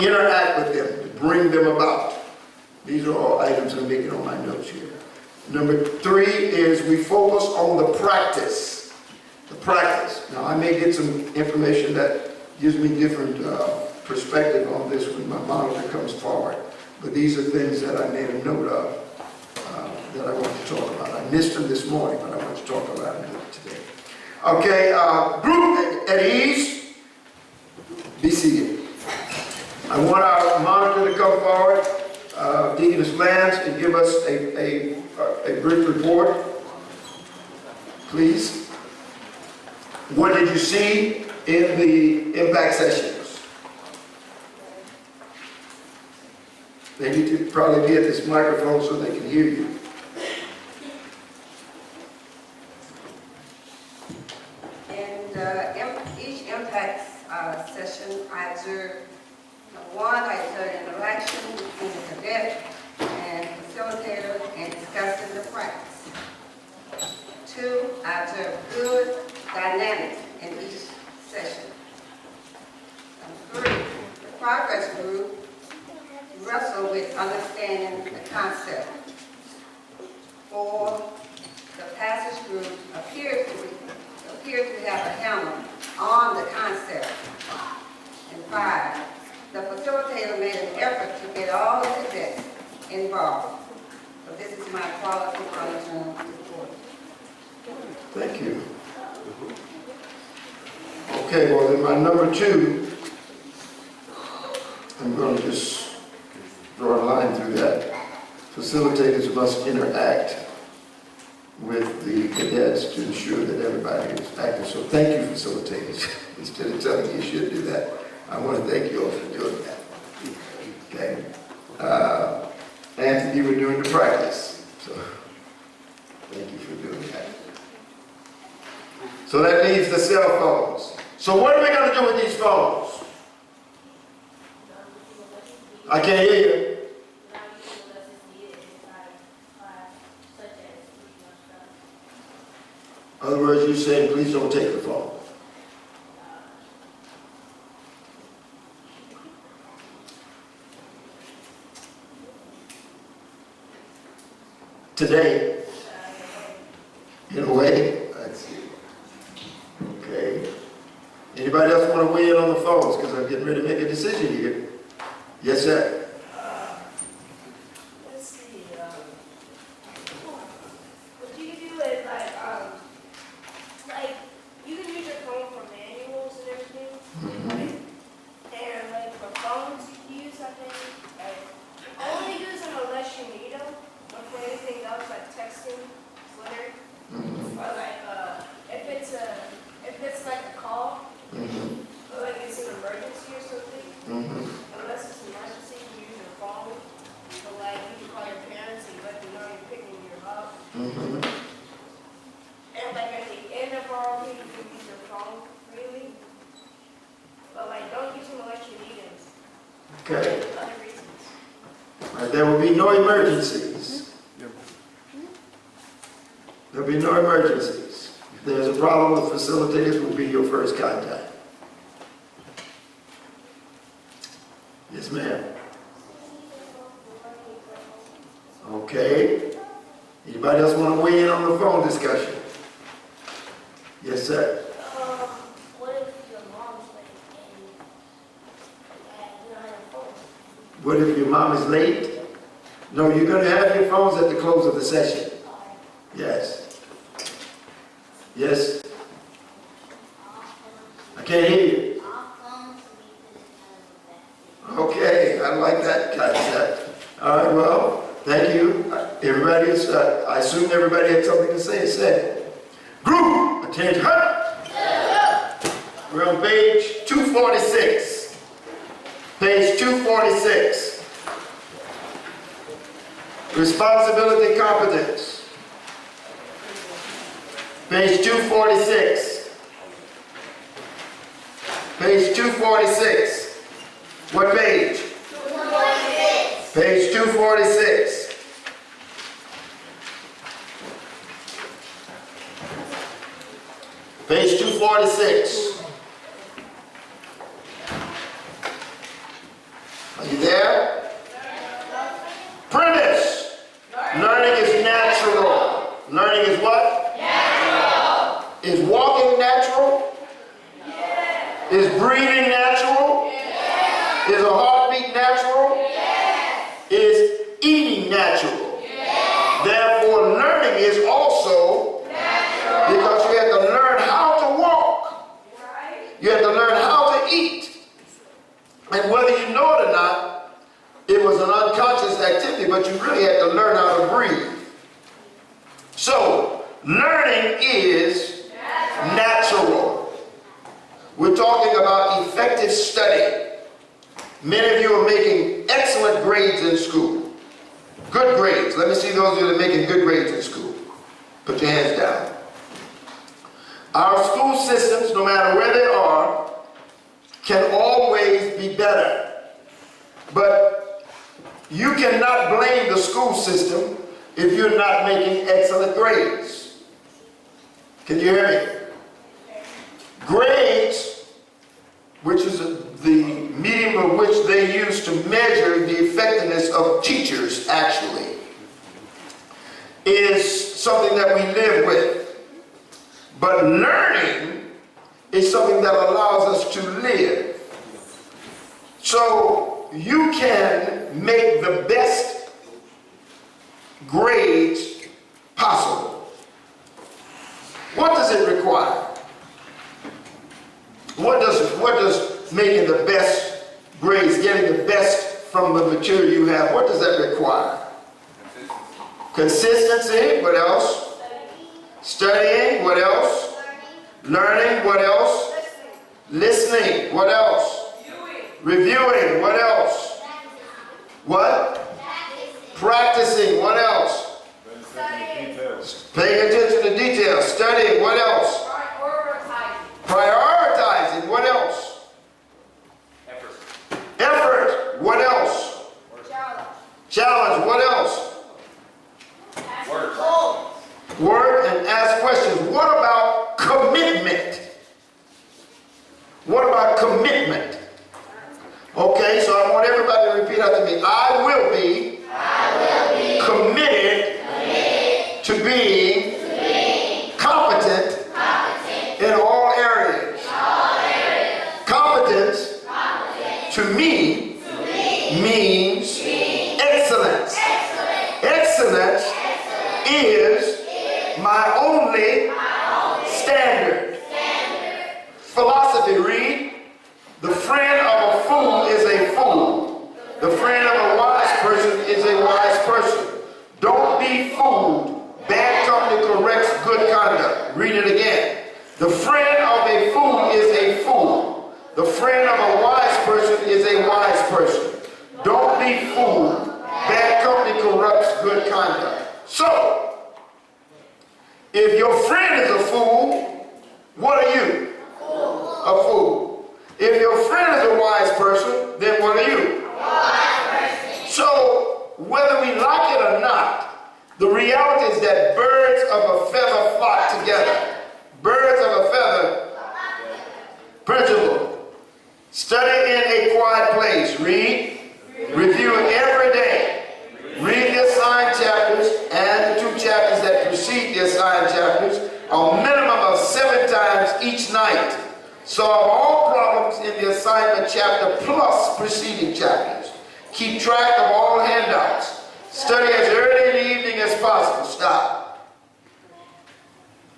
interact with them, to bring them about. These are all items I'm making on my notes here. Number 3 is we focus on the practice. The practice. Now, I may get some information that gives me different perspective on this when my monitor comes forward. But these are things that I made a note of that I want to talk about. I missed them this morning, but I want to talk about them today. Okay, group at ease. Be seated. I want our monitor to come forward, Deaconess Lance, and give us a brief report, please. What did you see in the impact sessions? They need to probably be at this microphone so they can hear you. In each impact session, I observed, one, I observed interaction between the cadet and facilitator and discussing the practice. 2, I observed good dynamics in each session. 3, the progress group wrestled with understanding the concept. 4, the passage group appeared to have a handle on the concept. And 5, the facilitator made an effort to get all the cadets involved. So this is my quality report. Thank you. Okay, well, in my number 2, I'm going to just draw a line through that. Facilitators must interact with the cadets to ensure that everybody is active. So thank you, facilitators. Instead of telling you you should do that, I want to thank you all for doing that. Okay. Anthony, you were doing the practice. So thank you for doing that. So that leaves the cell phones. So what are we going to do with these phones? I can't hear you. In other words, you saying, please don't take the phone. Today, in a way, I see. Okay. Anybody else want to weigh in on the phones? Because I'm getting ready to make a decision here. Yes, sir. Let's see. What you can do is like you can use your phone for manuals and everything. Right? And like for phones, you use I think only use them unless you need them. Or for anything else like texting, Twitter, or like if it's like a call, or like it's an emergency or something. Unless it's an emergency, you use your phone. So like you can call your parents and let them know you're picking them up. And like at the end of our meeting, you can use your phone freely. But like don't use them unless you need them. Okay. Other reasons. All right, there will be no emergencies. There will be no emergencies. If there's a problem with facilitators, will be your first contact. Yes, ma'am. Okay. Anybody else want to weigh in on the phone discussion? Yes, sir. What if your mom's late and you don't have your phone? What if your mom is late? No, you're going to have your phones at the close of the session. Yes. Yes. I can't hear you. Okay, I like that concept. All right, well, thank you. Everybody is, I assume everybody had something to say. Say, group, attention. We're on page 246. Page 246. Responsibility, competence. Page 246. Page 246. What page? 246. Page 246. Page 246. It was an unconscious activity, but you really had to learn how to breathe. So, learning is natural. We're talking about effective study. Many of you are making excellent grades in school. Good grades. Let me see those of you that are making good grades in school. Put your hands down. Our school systems, no matter where they are, can always be better. But you cannot blame the school system if you're not making excellent grades. Can you hear me? Grades, which is the medium of which they use to measure the effectiveness of teachers, actually, is something that we live with. But learning is something that allows us to live. So you can make the best grades possible. What does it require? What does making the best grades, getting the best from the material you have, what does that require? Consistency. What else? Studying. What else? Learning. What else? Listening. What else? Reviewing. What else? What? Practicing. What else? Paying attention to details. Studying. What else? Prioritizing. What else? Effort. What else? Challenge. What else? Work and ask questions. What about commitment? What about commitment? Okay, so I want everybody to repeat after me. I will be committed to being competent in all areas. Competence to me means excellence. Excellence is my only standard. Philosophy, read. The friend of a fool is a fool. The friend of a wise person is a wise person. Don't be fooled. Bad company corrects good conduct. Read it again. The friend of a fool is a fool. The friend of a wise person is a wise person. Don't be fooled. Bad company corrupts good conduct. So, if your friend is a fool, what are you? A fool. If your friend is a wise person, then what are you? A wise person. So, whether we like it or not, the reality is that birds of a feather flock together. Birds of a feather. Principle. Study in a quiet place. Read. Review every day. Read the assigned chapters and the 2 chapters that precede the assigned chapters a minimum of 7 times each night. Solve all problems in the assignment chapter plus preceding chapters. Keep track of all handouts. Study as early in the evening as possible. Stop.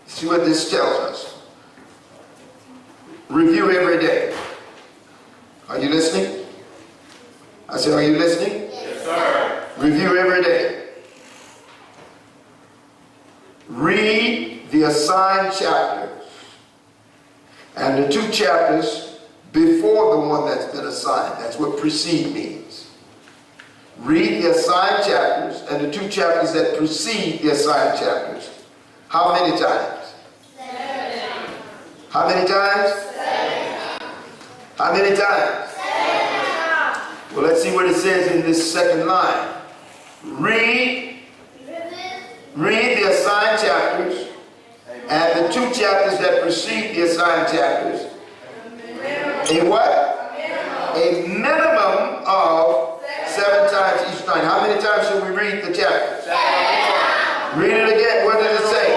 See what this tells us. Review every day. Are you listening? I said, are you listening? Yes, sir. Review every day. Read the assigned chapters and the 2 chapters before the one that's been assigned. That's what precede means. Read the assigned chapters and the 2 chapters that precede the assigned chapters. How many times? 7. How many times? 7. How many times? 7. Well, let's see what it says in this second line. Read the assigned chapters and the 2 chapters that precede the assigned chapters. A what? A minimum of 7 times each night. How many times should we read the chapters? 7. Read it again. What did it say?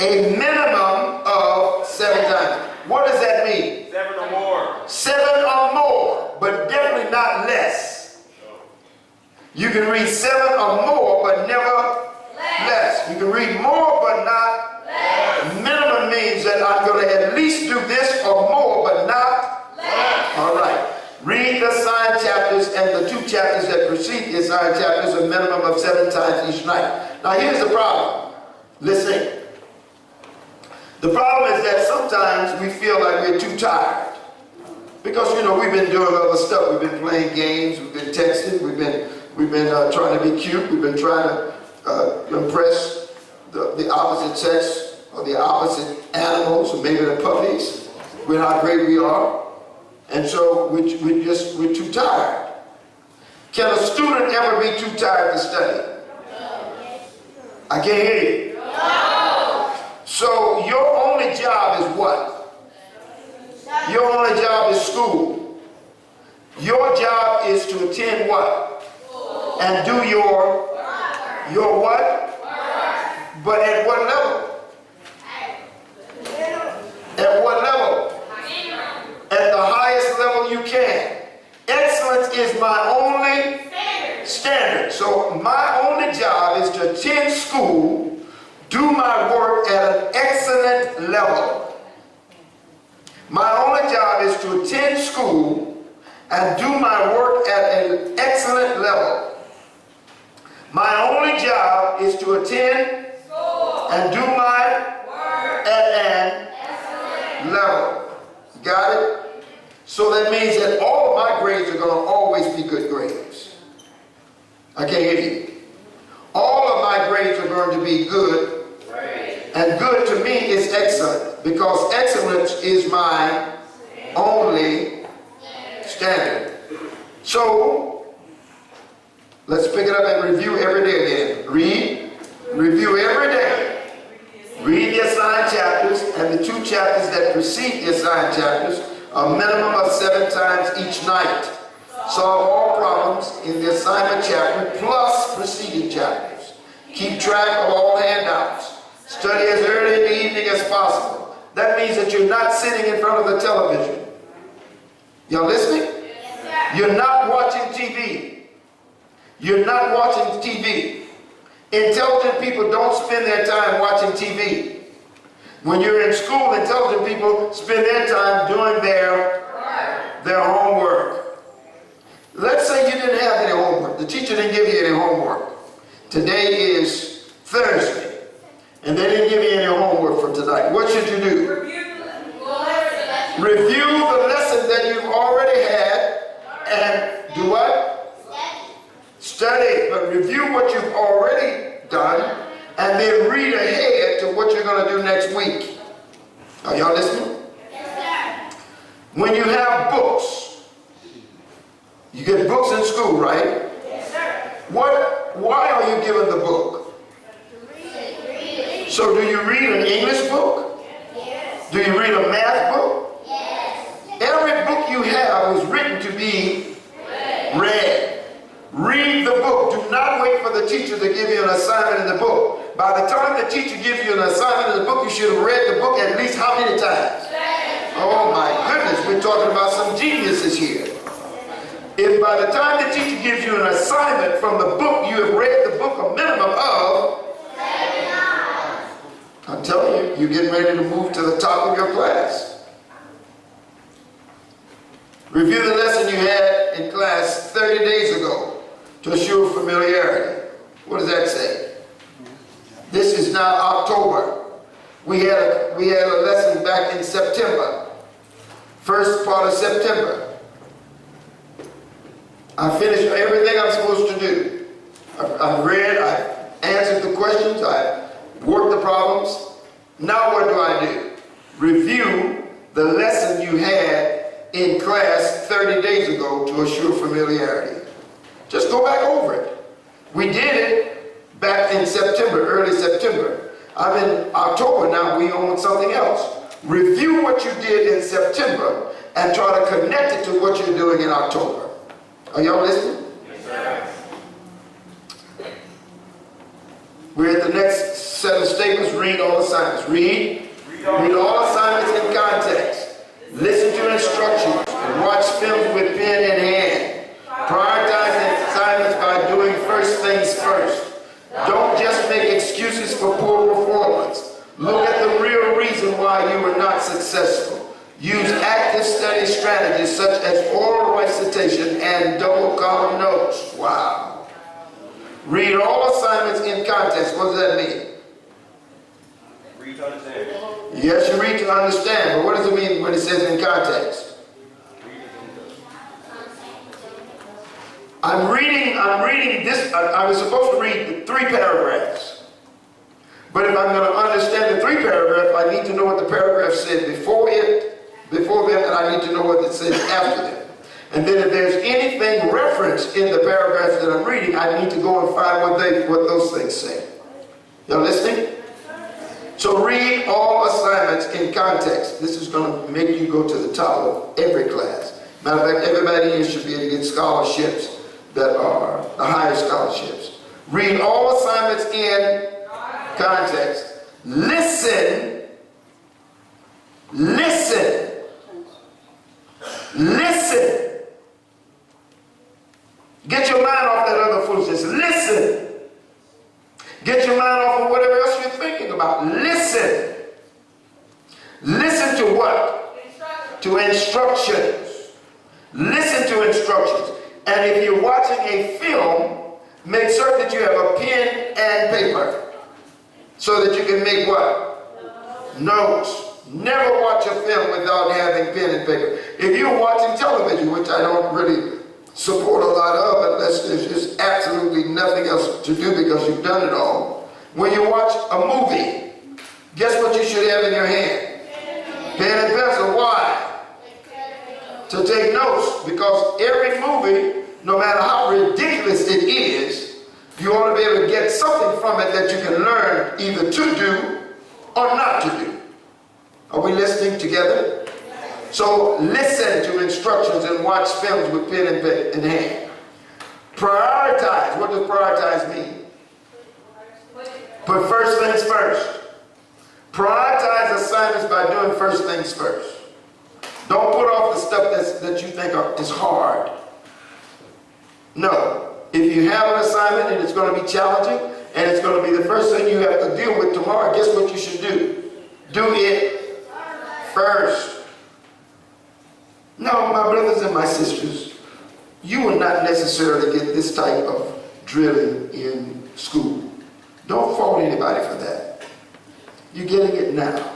A minimum of 7 times. What does that mean? 7 or more. 7 or more, but definitely not less. You can read 7 or more, but never less. You can read more, but not less. Minimum means that I'm going to at least do this or more, but not less. All right. Read the assigned chapters and the 2 chapters that precede the assigned chapters a minimum of 7 times each night. Now here's the problem. Listen. The problem is that sometimes we feel like we're too tired. Because, you know, we've been doing other stuff. We've been playing games, we've been texting, we've been trying to be cute, we've been trying to impress the opposite sex or the opposite animals, or maybe the puppies, with how great we are. And so we're too tired. Can a student ever be too tired to study? I can't hear you. So your only job is what? Your only job is school. Your job is to attend what? And do your what? But at what level? At what level? At the highest level you can. Excellence is my only standard. So my only job is to attend school, do my work at an excellent level. My only job is to attend school and do my work at an excellent level. My only job is to attend and do my work at an excellent level. Got it? So that means that all of my grades are going to always be good grades. I can't hear you. All of my grades are going to be good. And good to me is excellent, because excellence is my only standard. So, let's pick it up and review every day again. Review every day. Read the assigned chapters and the 2 chapters that precede the assigned chapters a minimum of 7 times each night. Solve all problems in the assignment chapter plus preceding chapters. Keep track of all handouts. Study as early in the evening as possible. That means that you're not sitting in front of the television. Y'all listening? Yes, sir. You're not watching TV. You're not watching TV. Intelligent people don't spend their time watching TV. When you're in school, intelligent people spend their time doing their homework. Let's say you didn't have any homework. The teacher didn't give you any homework. Today is Thursday. And they didn't give you any homework for tonight. What should you do? Review the lesson that you've already had and do what? Study. But review what you've already done and then read ahead to what you're going to do next week. Are y'all listening? Yes, sir. When you have books, you get books in school, right? Yes, sir. Why are you given the book? So do you read an English book? Yes. Do you read a math book? Yes. Every book you have was written to be read. Read the book. Do not wait for the teacher to give you an assignment in the book. By the time the teacher gives you an assignment in the book, you should have read the book at least how many times? Oh my goodness, we're talking about some geniuses here. If by the time the teacher gives you an assignment from the book, you have read the book a minimum of, I'm telling you, you're getting ready to move to the top of your class. Review the lesson you had in class 30 days ago to assure familiarity. What does that say? This is now October. We had a lesson back in September. First part of September. I finished everything I'm supposed to do. I've read, I've answered the questions, I've work the problems. Now what do? Review the lesson you had in class 30 days ago to assure familiarity. Just go back over it. We did it back in September, early September. I'm in October now, we on something else. Review what you did in September and try to connect it to what you're doing in October. Are y'all listening? Yes, sir. We're at the next set of statements. Read all assignments. Read all assignments in context. Listen to instructions and watch films with pen in hand. Prioritize assignments by doing first things first. Don't just make excuses for poor performance. Look at the real reason why you were not successful. Use active study strategies such as oral recitation and double column notes. Wow. Read all assignments in context. What does that mean? Read to understand. Yes, you read to understand, but what does it mean when it says in context? I'm reading this, I was supposed to read the 3 paragraphs. But if I'm going to understand the 3 paragraphs, I need to know what the paragraph said before them, and I need to know what it says after them. And then if there's anything referenced in the paragraphs that I'm reading, I need to go and find what those things say. Y'all listening? So read all assignments in context. This is going to make you go to the top of every class. Matter of fact, everybody here should be able to get scholarships that are the higher scholarships. Read all assignments in context. Listen. Listen. Listen. Get your mind off that other foolishness. Listen. Get your mind off of whatever else you're thinking about. Listen. Listen to what? To instructions. Listen to instructions. And if you're watching a film, make certain that you have a pen and paper so that you can make what? Notes. Never watch a film without having pen and paper. If you're watching television, which I don't really support a lot of unless there's just absolutely nothing else to do because you've done it all. When you watch a movie, guess what you should have in your hand? Pen and pencil. Why? To take notes, because every movie, no matter how ridiculous it is, you ought to be able to get something from it that you can learn either to do or not to do. Are we listening together? So listen to instructions and watch films with pen and paper in hand. Prioritize. What does prioritize mean? Put first things first. Prioritize assignments by doing first things first. Don't put off the stuff that you think is hard. No. If you have an assignment and it's going to be challenging and it's going to be the first thing you have to deal with tomorrow, guess what you should do? Do it first. No, my brothers and my sisters, you will not necessarily get this type of drilling in school. Don't fault anybody for that. You're getting it now.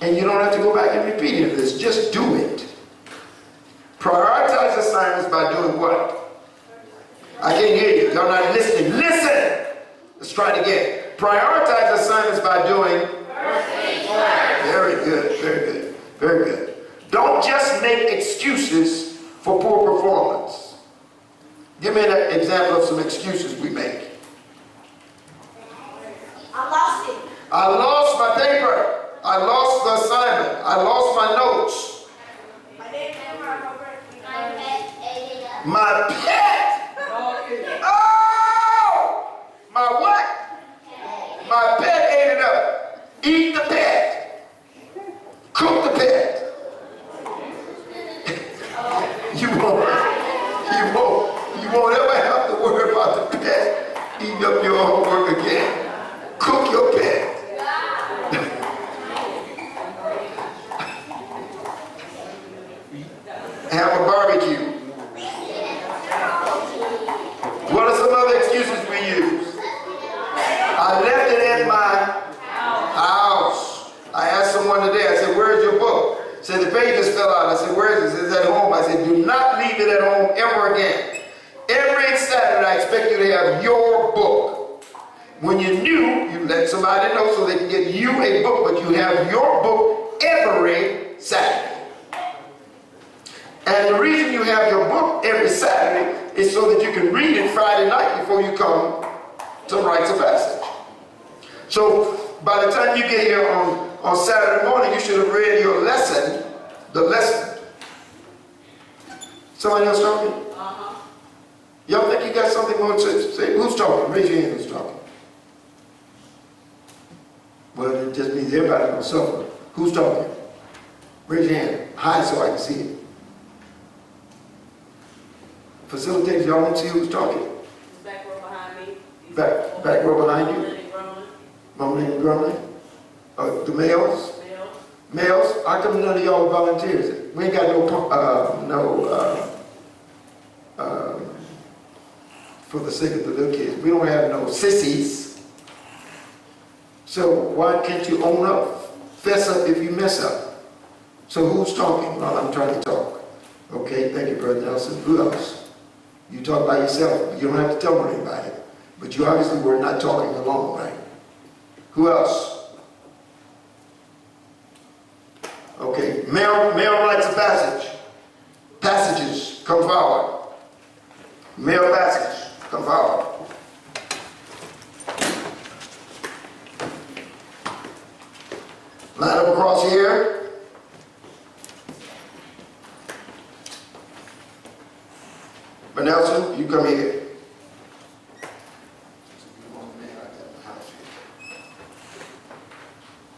And you don't have to go back and repeat any of this. Just do it. Prioritize assignments by doing what? I can't hear you. Y'all not listening. Listen! Let's try it again. Prioritize assignments by doing? Very good, very good, very good. Don't just make excuses for poor performance. Give me an example of some excuses we make. I lost it. I lost my paper. I lost the assignment. I lost my notes. I didn't have my homework. My pet. Oh! My what? My pet ate it up. Eat the pet. Cook the pet. You won't ever have to worry about the pet eating up your homework again. Cook your pet. Have a barbecue. What are some other excuses we use? I left it at my house. I asked someone today, I said, where's your book? Said the pages fell out. I said, where is it? It's at home. I said, do not leave it at home ever again. Every Saturday, I expect you to have your book. When you're new, you let somebody know so they can get you a book, but you have your book every Saturday. And the reason you have your book every Saturday is so that you can read it Friday night before you come to Rites of Passage. So by the time you get here on Saturday morning, you should have read your lesson, the lesson. Somebody else talking? Y'all think you got something more to say? Who's talking? Raise your hand who's talking. Well, it just means everybody's going to suffer. Who's talking? Raise your hand. Hide so I can see it. Facilitators, y'all won't see who's talking. Back row behind me. Back row behind you. Grumbling. Mumbling and grumbling. The males. Male. Males, how come none of y'all volunteers? We ain't got for the sake of the little kids, we don't have no sissies. So why can't you own up? Fess up if you mess up. So who's talking while I'm trying to talk? Okay, thank you, Brother Nelson. Who else? You talk by yourself. You don't have to tell anybody. But you obviously were not talking alone, right? Who else? Okay, male rites of passage. Passages, come forward. Male passage, come forward. Line up across here. But Nelson, you come here.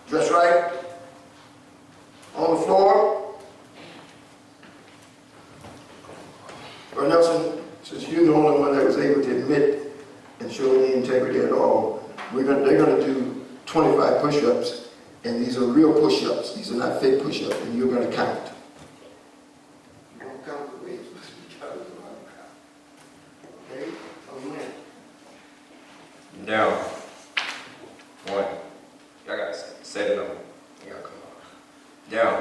Dress right. On the floor. Well, Nelson, since you're the only one that was able to admit and show any integrity at all, they're going to do 25 push-ups, and these are real push-ups. These are not fake push-ups, and you're going to count. You don't count the way it's supposed to be counted. Okay? I'm in. Down. 1. Y'all got to set it up. You got to come on. Down.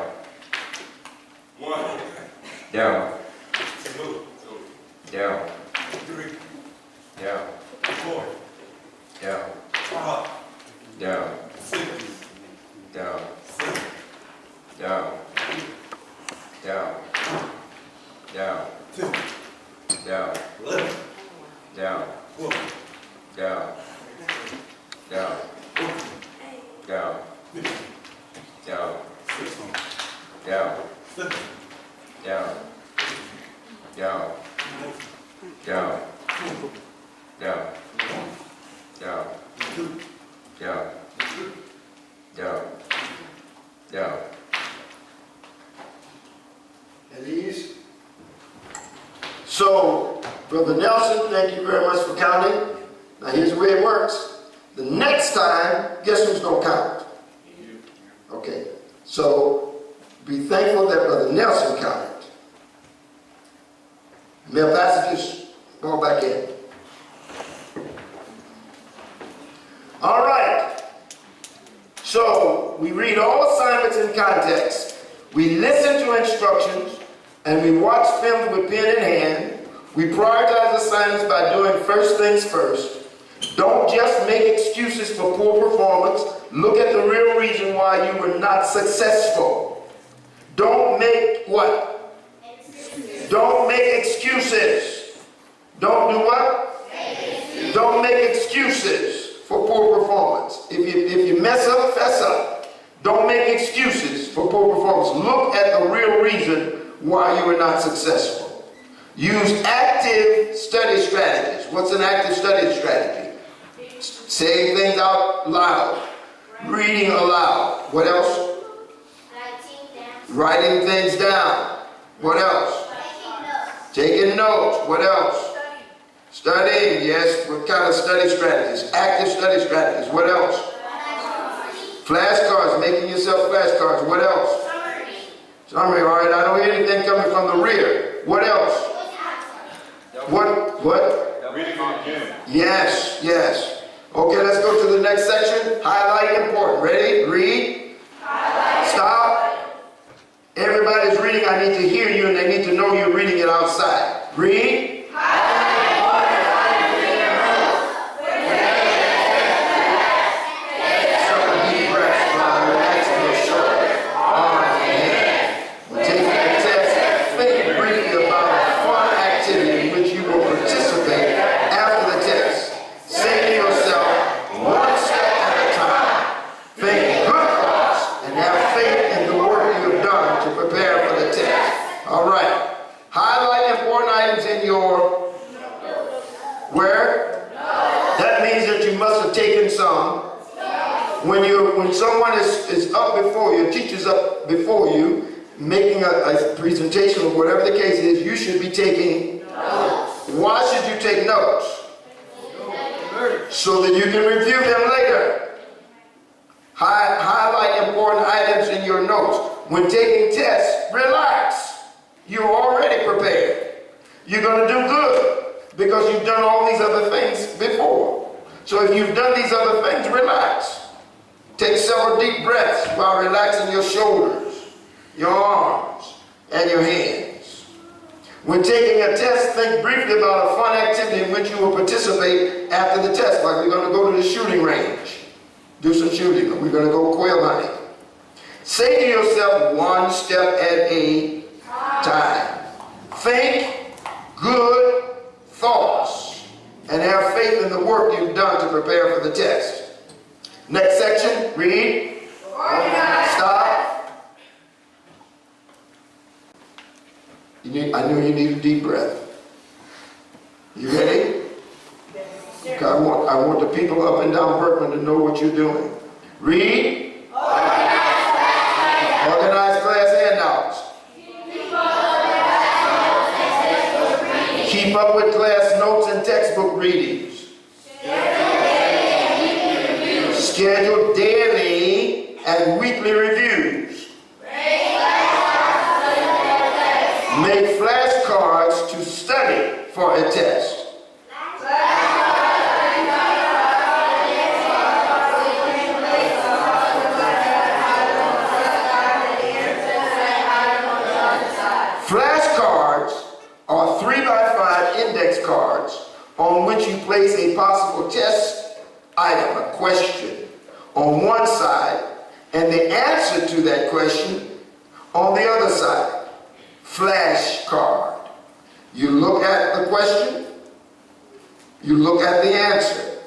1. Down. 2. Down. 3. Down. 4. Down. 5. Down. 6. Down. 7. Down. Down. Down. 10. Down. 11. Down. 12. Down. Down. Down. 15. Down. 16. Down. 17. Down. Down. Down. Down. Down. 2. Down. Down. Down. At ease. So, Brother Nelson, thank you very much for counting. Now here's the way it works. The next time, guess who's going to count? Okay. So, be thankful that Brother Nelson counted. Male passages, go back in. All right. So, we read all assignments in context. We listen to instructions, and we watch films with pen in hand. We prioritize assignments by doing first things first. Don't just make excuses for poor performance. Look at the real reason why you were not successful. Don't make what? Excuses. Don't make excuses. Don't do what? Don't make excuses for poor performance. If you mess up, fess up. Don't make excuses for poor performance. Look at the real reason why you were not successful. Use active study strategies. What's an active study strategy? Saying things out loud. Reading aloud. What else? Writing things down. What else? Taking notes. What else? Studying. Yes. What kind of study strategies? Active study strategies. What else? Flashcards. Making yourself flashcards. What else? Summary. All right. I don't hear anything coming from the rear. What else? What? Reading again. Yes, yes. Okay, let's go to the next section. Highlight important. Ready? Read. Highlight. Stop. Everybody's reading. I need to hear you, and they need to know you're reading it outside. Read. Highlight important. Some deep breaths while relaxing your shoulders, arms, and hands. When taking the test, think briefly about a fun activity in which you will participate after the test. Say to yourself, one step at a time. Think good thoughts and have faith in the work you have done to prepare for the test. All right. Highlight important items in your where? That means that you must have taken some. When someone is up before you, a teacher's up before you, making a presentation or whatever the case is, you should be taking notes. Why should you take notes? So that you can review them later. Highlight important items in your notes. when taking tests, relax. You're already prepared. You're going to do good because you've done all these other things before. So if you've done these other things, relax. Take several deep breaths while relaxing your shoulders, your arms, and your hands. When taking a test, think briefly about a fun activity in which you will participate after the test, like we're going to go to the shooting range, do some shooting, or we're going to go quail hunting. Say to yourself, one step at a time. Think good thoughts and have faith in the work you've done to prepare for the test. Next section, read. Stop. I knew you need a deep breath. You ready? Okay, I want the people up and down Berkman to know what you're doing. Read. Organize class handouts. Keep up with class notes and textbook readings. Schedule daily and weekly reviews. Make flashcards to study for a test. Flashcards are 3x5 index cards on which you place a possible test item, a question, on one side and the answer to that question on the other side. Flashcard. You look at the question, you look at the answer.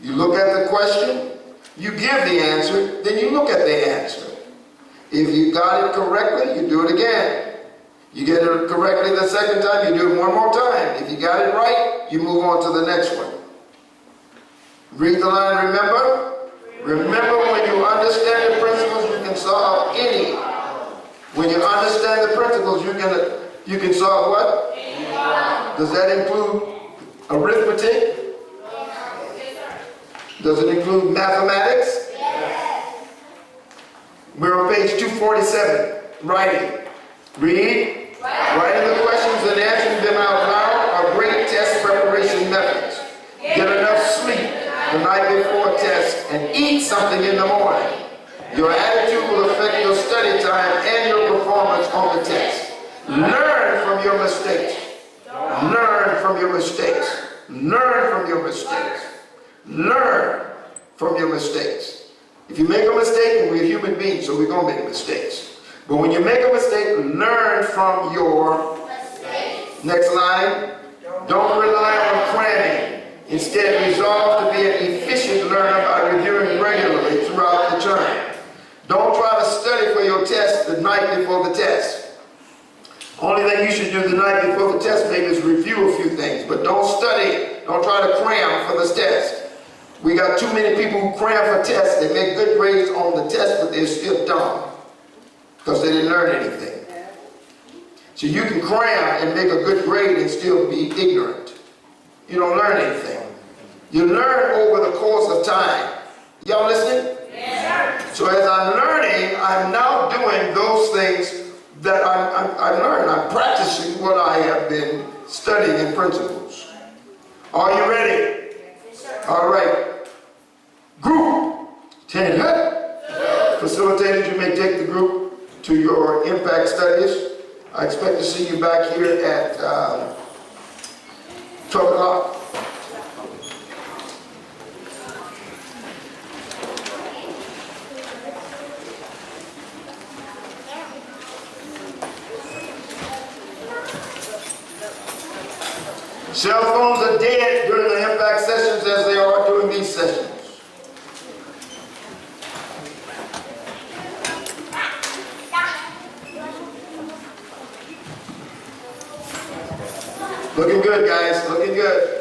You look at the question, you give the answer, then you look at the answer. If you got it correctly, you do it again. You get it correctly the second time, you do it one more time. If you got it right, you move on to the next one. Read the line, remember? Remember, when you understand the principles, you can solve any. When you understand the principles, you can solve what? Does that include arithmetic? Does it include mathematics? Yes. We're on page 247, writing. Read. Writing the questions and answering them out loud are great test preparation methods. Get enough sleep the night before a test and eat something in the morning. Your attitude will affect your study time and your performance on the test. Learn from your mistakes. Learn from your mistakes. Learn from your mistakes. Learn from your mistakes. If you make a mistake, and we're human beings, so we're going to make mistakes. But when you make a mistake, learn from your mistakes. Next line. Don't rely on cramming. Instead, resolve to be an efficient learner by reviewing regularly throughout the term. Don't try to study for your test the night before the test. Only thing you should do the night before the test maybe is review a few things, but don't study. Don't try to cram for this test. We got too many people who cram for tests. They make good grades on the test, but they're still dumb because they didn't learn anything. So you can cram and make a good grade and still be ignorant. You don't learn anything. You learn over the course of time. Y'all listening? Yes, sir. So as I'm learning, I'm now doing those things that I learned. I'm practicing what I have been studying in principles. Are you ready? Yes, sir. All right. Group 10. Facilitators, you may take the group to your impact studies. I expect to see you back here at 12 o'clock. Cell phones are dead during the impact sessions as they are during these sessions. Looking good, guys. Looking good.